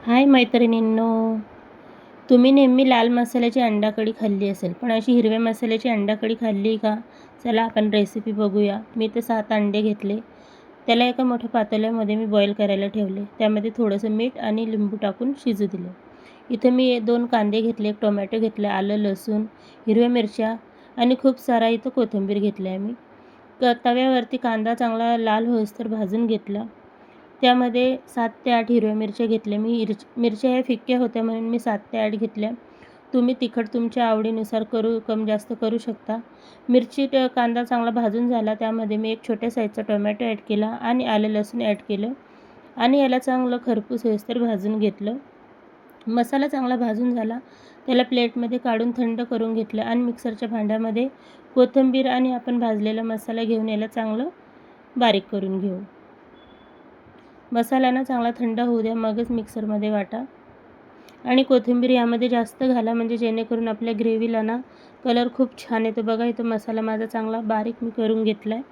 हाय मैत्रिणींनो, तुम्ही नेहमी लाल मसाल्याची अंडा कढी खाल्ली असेल, पण अशी हिरव्या मसाल्याची अंडा कढी खाल्ली का? चला आपण रेसिपी बघूया. मी तर 7 अंडे घेतले. त्याला एका मोठ्या पातेल्यामध्ये मी बॉईल करायला ठेवले. त्यामध्ये थोडंसं मीठ आणि लिंबू टाकून शिजू दिले. इथं मी 2 कांदे घेतले, 1 टोमॅटो घेतला, आलं, लसूण, हिरव्या मिरच्या आणि खूप सारा इथं कोथिंबीर घेतली आहे मी. तव्यावरती कांदा चांगला लाल होईस्तोवर भाजून घेतला. त्यामध्ये 7 ते 8 हिरव्या मिरच्या घेतल्या मी. मिरच्या ह्या फिक्क्या होत्या म्हणून मी 7 ते 8 घेतल्या. तुम्ही तिखट तुमच्या आवडीनुसार कमी जास्त करू शकता. कांदा चांगला भाजून झाला. त्यामध्ये मी एक छोट्या साईजचा टोमॅटो ॲड केला आणि आलं लसूण ॲड केलं आणि याला चांगलं खरपूस होईस्तोवर भाजून घेतलं. मसाला चांगला भाजून झाला. त्याला प्लेटमध्ये काढून थंड करून घेतलं आणि मिक्सरच्या भांड्यामध्ये कोथिंबीर आणि आपण भाजलेला मसाला घेऊन याला चांगलं बारीक करून घेऊ. मसाला चांगला थंड होऊ द्या, मगच मिक्सरमध्ये वाटा आणि कोथिंबीर यामध्ये जास्त घाला, म्हणजे जेणेकरून आपल्या ग्रेव्हीला कलर खूप छान येतो. बघा इथं मसाला माझा चांगला बारीक मी करून घेतला आहे.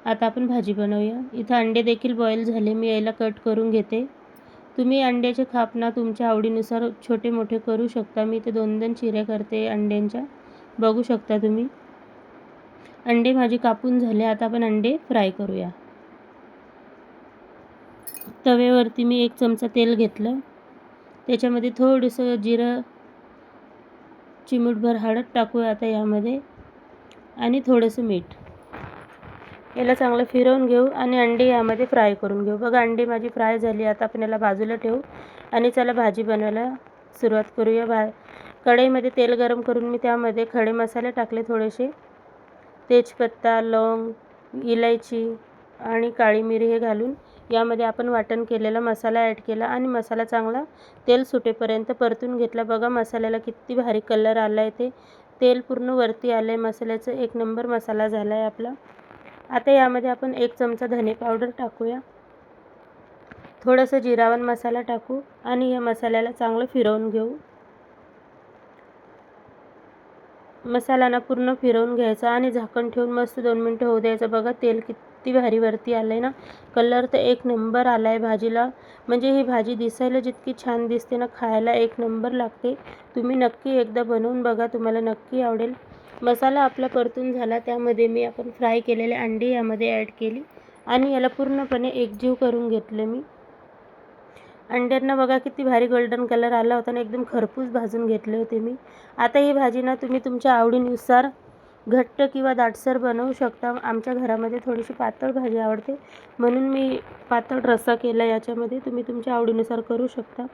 आता आपण भाजी बनवूया. इथं अंडे देखील बॉईल झाले. मी याला कट करून घेते. तुम्ही अंड्याचे खाप तुमच्या आवडीनुसार छोटे मोठे करू शकता. मी इथे 2-2 चिऱ्या करते अंड्यांच्या, बघू शकता तुम्ही. अंडे माझे कापून झाले. आता आपण अंडे फ्राय करूया. तव्यावरती मी 1 चमचा तेल घेतलं. त्याच्यामध्ये थोडंसं जिरं, चिमूटभर हळद टाकूया आता यामध्ये आणि थोडंसं मीठ. याला चांगलं फिरवून घेऊ आणि अंडे यामध्ये फ्राय करून घेऊ. बघा अंडे माझी फ्राय झाली. आता आपण याला बाजूला ठेवू आणि चला भाजी बनवायला सुरुवात करूया. कढईमध्ये तेल गरम करून मी त्यामध्ये खडे मसाले टाकले थोडेसे. तेजपत्ता, लवंग, इलायची आणि काळी मिरी हे घालून यामध्ये आपण वाटण केलेला मसाला ॲड केला आणि मसाला चांगला तेल सुटेपर्यंत परतून घेतला. बघा मसाल्याला किती भारी कलर आला आहे. ते तेल पूर्ण वरती आलं आहे मसाल्याचं. 1 नंबर मसाला झाला आहे आपला. आता यामध्ये आपण 1 चमचा धने पावडर टाकूया. थोडंसं जिरावन मसाला टाकू आणि या मसाल्याला चांगलं फिरवून घेऊ. मसाला पूर्ण फिरवून घ्यायचा आणि झाकण ठेवून मस्त 2 मिनटं होऊ द्यायचं. बघा तेल किती भारी वरती आलं आहे ना. कलर तर 1 नंबर आला आहे भाजीला. म्हणजे ही भाजी दिसायला जितकी छान दिसते ना, खायला 1 नंबर लागते. तुम्ही नक्की एकदा बनवून बघा, तुम्हाला नक्की आवडेल. मसाला आपला परतून झाला. त्यामध्ये मी आपण फ्राय केलेले अंडी यामध्ये ॲड केली आणि याला पूर्णपणे एकजीव करून घेतलं मी. अंड्यांना बघा किती भारी गोल्डन कलर आला होता आणि एकदम खरपूस भाजून घेतले होते मी. आता ही भाजी तुम्ही तुमच्या आवडीनुसार घट्ट किंवा दाटसर बनवू शकता. आमच्या घरामध्ये थोडीशी पातळ भाजी आवडते म्हणून मी पातळ रस्सा केला याच्यामध्ये. तुम्ही तुमच्या आवडीनुसार करू शकता.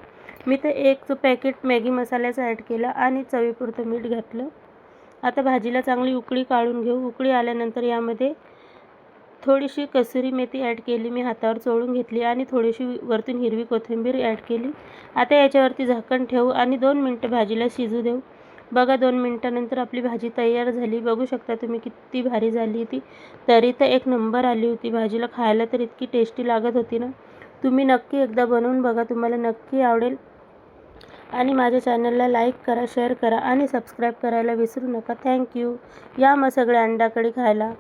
मी तर 1 पॅकेट मॅगी मसाल्याचं ॲड केला आणि चवीपुरतं मीठ घातलं. आता भाजीला चांगली उकळी काढून घेऊ. उकळी आल्यानंतर यामध्ये थोडीशी कसुरी मेथी ॲड केली. मी हातावर चोळून घेतली आणि थोडीशी वरतून हिरवी कोथिंबीर ॲड केली. आता याच्यावरती झाकण ठेवू आणि 2 मिनटं भाजीला शिजू देऊ. बघा 2 मिनटानंतर आपली भाजी तयार झाली. बघू शकता तुम्ही किती भारी झाली ती. तरी तर 1 नंबर आली होती भाजीला. खायला तर इतकी टेस्टी लागत होती ना. तुम्ही नक्की एकदा बनवून बघा, तुम्हाला नक्की आवडेल. आणि माझ्या चॅनलला लाईक करा, शेअर करा आणि सबस्क्राईब करायला विसरू नका. थँक्यू. या मग सगळे अंडा कढी खायला.